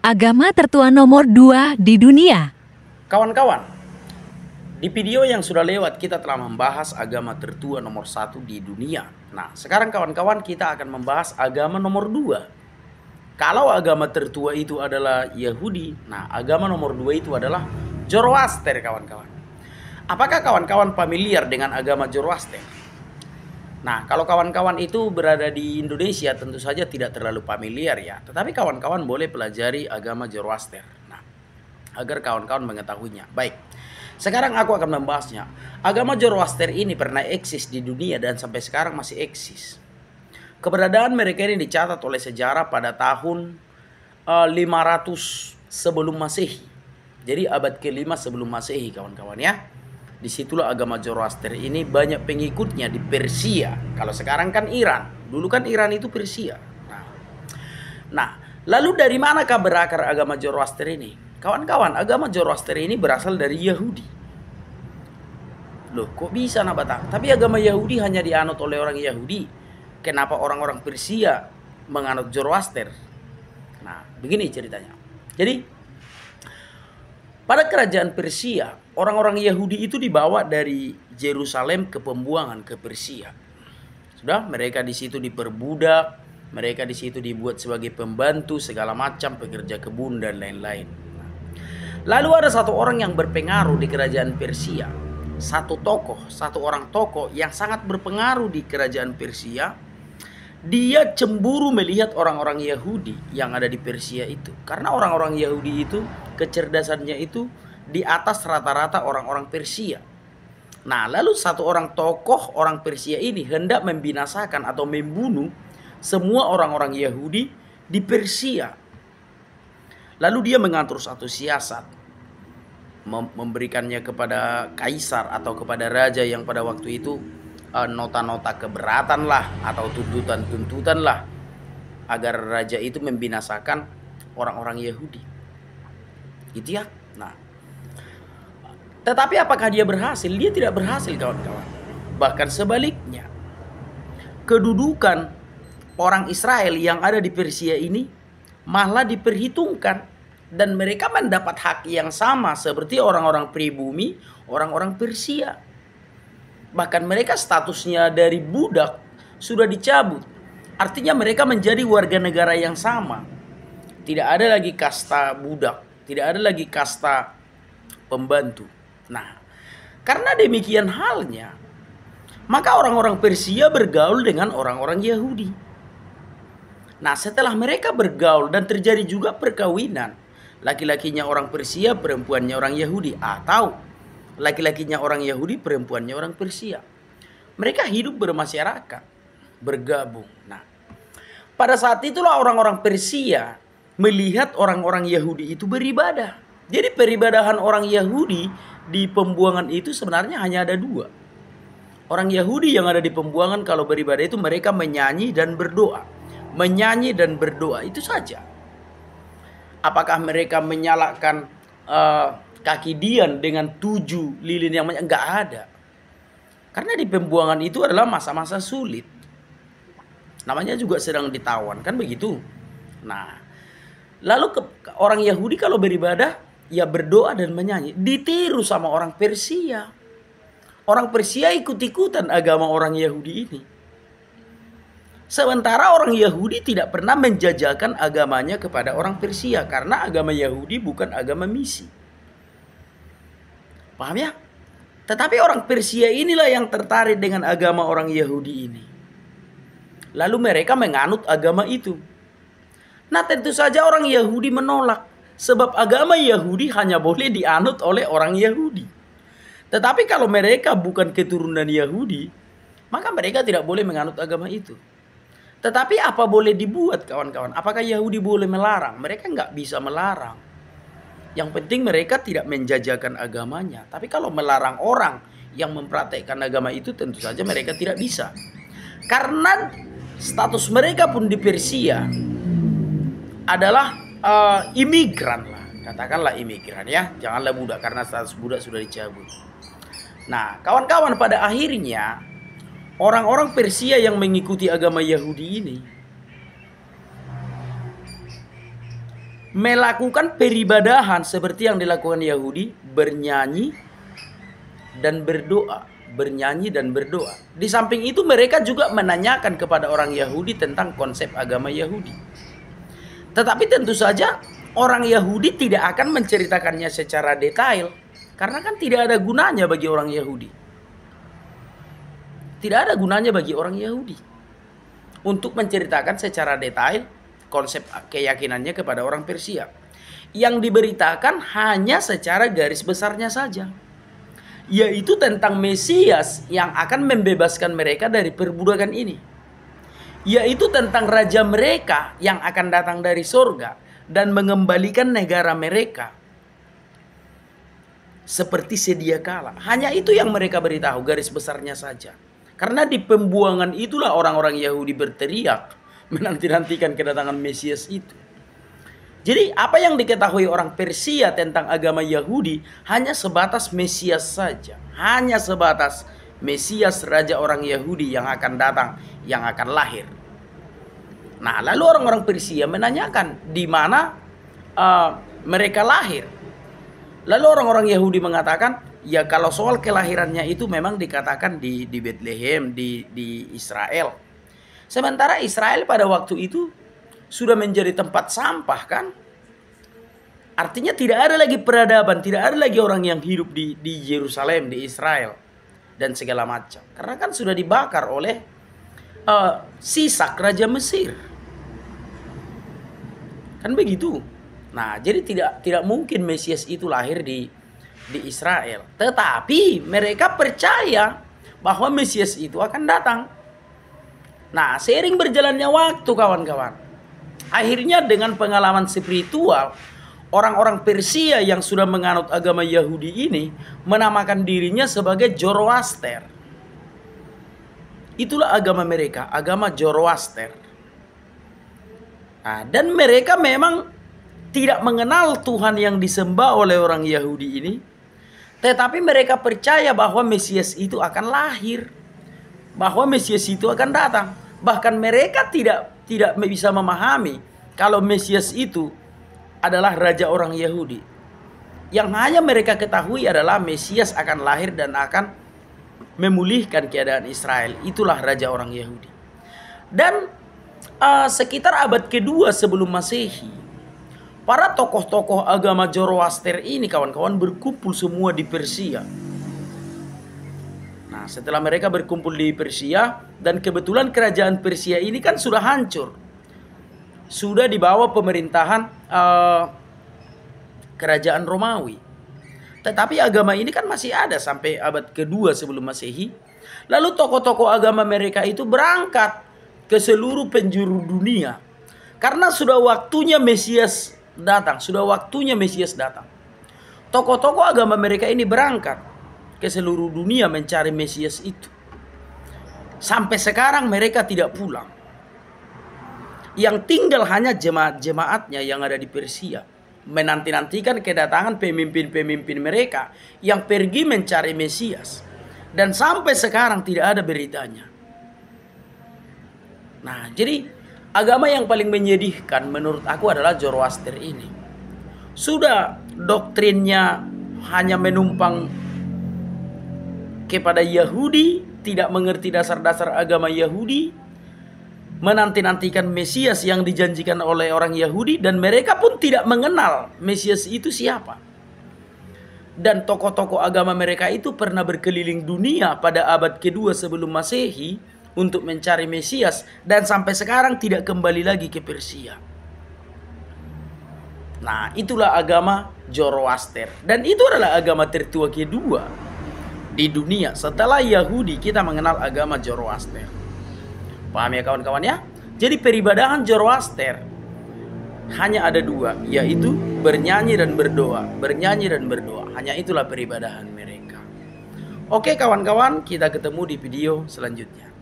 Agama tertua nomor 2 di dunia. Kawan-kawan, di video yang sudah lewat kita telah membahas agama tertua nomor 1 di dunia. Nah, sekarang kawan-kawan kita akan membahas agama nomor 2. Kalau agama tertua itu adalah Yahudi, nah agama nomor 2 itu adalah Zoroaster, kawan-kawan. Apakah kawan-kawan familiar dengan agama Zoroaster? Nah, kalau kawan-kawan itu berada di Indonesia tentu saja tidak terlalu familiar ya. Tetapi kawan-kawan boleh pelajari agama Zoroaster. Nah, agar kawan-kawan mengetahuinya. Baik, sekarang aku akan membahasnya. Agama Zoroaster ini pernah eksis di dunia dan sampai sekarang masih eksis. Keberadaan mereka ini dicatat oleh sejarah pada tahun 500 sebelum Masehi. Jadi abad ke-5 sebelum Masehi, kawan-kawan ya. Disitulah agama Zoroaster ini banyak pengikutnya di Persia. Kalau sekarang kan Iran. Dulu kan Iran itu Persia. Nah, lalu dari manakah berakar agama Zoroaster ini? Kawan-kawan, agama Zoroaster ini berasal dari Yahudi. Loh, kok bisa Nabatang? Tapi agama Yahudi hanya dianut oleh orang Yahudi. Kenapa orang-orang Persia menganut Zoroaster? Nah, begini ceritanya. Jadi, pada kerajaan Persia, orang-orang Yahudi itu dibawa dari Yerusalem ke pembuangan ke Persia. Sudah, mereka di situ diperbudak, mereka di situ dibuat sebagai pembantu segala macam, pekerja kebun dan lain-lain. Lalu ada satu orang yang berpengaruh di kerajaan Persia, satu orang tokoh yang sangat berpengaruh di kerajaan Persia. Dia cemburu melihat orang-orang Yahudi yang ada di Persia itu. Karena orang-orang Yahudi itu kecerdasannya itu di atas rata-rata orang-orang Persia. Nah, lalu satu orang tokoh orang Persia ini hendak membinasakan atau membunuh semua orang-orang Yahudi di Persia. Lalu dia mengatur satu siasat, memberikannya kepada kaisar atau kepada raja yang pada waktu itu nota-nota keberatan lah atau tuntutan-tuntutan lah agar raja itu membinasakan orang-orang Yahudi. Gitu ya. Nah, tetapi apakah dia berhasil? Dia tidak berhasil, kawan-kawan. Bahkan sebaliknya, kedudukan orang Israel yang ada di Persia ini malah diperhitungkan dan mereka mendapat hak yang sama seperti orang-orang pribumi, orang-orang Persia. Bahkan mereka statusnya dari budak sudah dicabut. Artinya mereka menjadi warga negara yang sama. Tidak ada lagi kasta budak, tidak ada lagi kasta pembantu. Nah, karena demikian halnya, maka orang-orang Persia bergaul dengan orang-orang Yahudi. Nah, setelah mereka bergaul dan terjadi juga perkawinan, laki-lakinya orang Persia, perempuannya orang Yahudi, atau laki-lakinya orang Yahudi, perempuannya orang Persia. Mereka hidup bermasyarakat, bergabung. Nah, pada saat itulah orang-orang Persia melihat orang-orang Yahudi itu beribadah. Jadi peribadahan orang Yahudi di pembuangan itu sebenarnya hanya ada dua. Orang Yahudi yang ada di pembuangan kalau beribadah itu mereka menyanyi dan berdoa. Menyanyi dan berdoa, itu saja. Apakah mereka menyalakan kaki Dian dengan 7 lilin yang banyak? Enggak ada. Karena di pembuangan itu adalah masa-masa sulit. Namanya juga sedang ditawan, kan begitu. Nah, lalu orang Yahudi kalau beribadah ya berdoa dan menyanyi, ditiru sama orang Persia. Orang Persia ikut-ikutan agama orang Yahudi ini. Sementara orang Yahudi tidak pernah menjajakan agamanya kepada orang Persia karena agama Yahudi bukan agama misi. Paham ya? Tetapi orang Persia inilah yang tertarik dengan agama orang Yahudi ini. Lalu mereka menganut agama itu. Nah, tentu saja orang Yahudi menolak. Sebab agama Yahudi hanya boleh dianut oleh orang Yahudi. Tetapi kalau mereka bukan keturunan Yahudi, maka mereka tidak boleh menganut agama itu. Tetapi apa boleh dibuat, kawan-kawan? Apakah Yahudi boleh melarang? Mereka nggak bisa melarang. Yang penting mereka tidak menjajakan agamanya. Tapi kalau melarang orang yang mempraktekkan agama itu tentu saja mereka tidak bisa. Karena status mereka pun di Persia adalah imigran lah. Katakanlah imigran ya. Janganlah budak karena status budak sudah dicabut. Nah, kawan-kawan, pada akhirnya orang-orang Persia yang mengikuti agama Yahudi ini melakukan peribadahan seperti yang dilakukan Yahudi, bernyanyi dan berdoa. Bernyanyi dan berdoa. Di samping itu mereka juga menanyakan kepada orang Yahudi tentang konsep agama Yahudi. Tetapi tentu saja orang Yahudi tidak akan menceritakannya secara detail. Karena kan tidak ada gunanya bagi orang Yahudi. Tidak ada gunanya bagi orang Yahudi untuk menceritakan secara detail konsep keyakinannya kepada orang Persia. Yang diberitakan hanya secara garis besarnya saja, yaitu tentang Mesias yang akan membebaskan mereka dari perbudakan ini, yaitu tentang raja mereka yang akan datang dari surga dan mengembalikan negara mereka seperti sedia kala. Hanya itu yang mereka beritahu, garis besarnya saja. Karena di pembuangan itulah orang-orang Yahudi berteriak menanti-nantikan kedatangan Mesias itu. Jadi apa yang diketahui orang Persia tentang agama Yahudi hanya sebatas Mesias saja. Hanya sebatas Mesias, raja orang Yahudi yang akan datang, yang akan lahir. Nah, lalu orang-orang Persia menanyakan di mana mereka lahir. Lalu orang-orang Yahudi mengatakan, ya kalau soal kelahirannya itu memang dikatakan di Bethlehem, di Israel. Sementara Israel pada waktu itu sudah menjadi tempat sampah kan. Artinya tidak ada lagi peradaban, tidak ada lagi orang yang hidup di Yerusalem, di Israel dan segala macam. Karena kan sudah dibakar oleh Sisak raja Mesir. Kan begitu. Nah, jadi tidak mungkin Mesias itu lahir di Israel. Tetapi mereka percaya bahwa Mesias itu akan datang. Nah, seiring berjalannya waktu kawan-kawan, akhirnya dengan pengalaman spiritual, orang-orang Persia yang sudah menganut agama Yahudi ini menamakan dirinya sebagai Zoroaster. Itulah agama mereka, agama Zoroaster. Nah, dan mereka memang tidak mengenal Tuhan yang disembah oleh orang Yahudi ini. Tetapi mereka percaya bahwa Mesias itu akan lahir, bahwa Mesias itu akan datang. Bahkan mereka tidak bisa memahami kalau Mesias itu adalah raja orang Yahudi. Yang hanya mereka ketahui adalah Mesias akan lahir dan akan memulihkan keadaan Israel. Itulah raja orang Yahudi. Dan sekitar abad kedua sebelum Masehi, para tokoh-tokoh agama Zoroaster ini kawan-kawan berkumpul semua di Persia. Nah, setelah mereka berkumpul di Persia, dan kebetulan kerajaan Persia ini kan sudah hancur, sudah di bawah pemerintahan kerajaan Romawi. Tetapi agama ini kan masih ada sampai abad kedua sebelum Masehi. Lalu tokoh-tokoh agama mereka itu berangkat ke seluruh penjuru dunia. Karena sudah waktunya Mesias datang, sudah waktunya Mesias datang. Tokoh-tokoh agama mereka ini berangkat ke seluruh dunia mencari Mesias itu. Sampai sekarang mereka tidak pulang. Yang tinggal hanya jemaat-jemaatnya yang ada di Persia, menanti-nantikan kedatangan pemimpin-pemimpin mereka yang pergi mencari Mesias. Dan sampai sekarang tidak ada beritanya. Nah, jadi agama yang paling menyedihkan menurut aku adalah Zoroaster ini. Sudah doktrinnya hanya menumpang kepada Yahudi, tidak mengerti dasar-dasar agama Yahudi, menanti-nantikan Mesias yang dijanjikan oleh orang Yahudi, dan mereka pun tidak mengenal Mesias itu siapa. Dan tokoh-tokoh agama mereka itu pernah berkeliling dunia pada abad kedua sebelum Masehi untuk mencari Mesias, dan sampai sekarang tidak kembali lagi ke Persia. Nah, itulah agama Zoroaster, dan itu adalah agama tertua kedua di dunia. Setelah Yahudi, kita mengenal agama Zoroaster. Paham ya kawan-kawan ya? Jadi peribadahan Zoroaster hanya ada dua, yaitu bernyanyi dan berdoa. Bernyanyi dan berdoa, hanya itulah peribadahan mereka. Oke kawan-kawan, kita ketemu di video selanjutnya.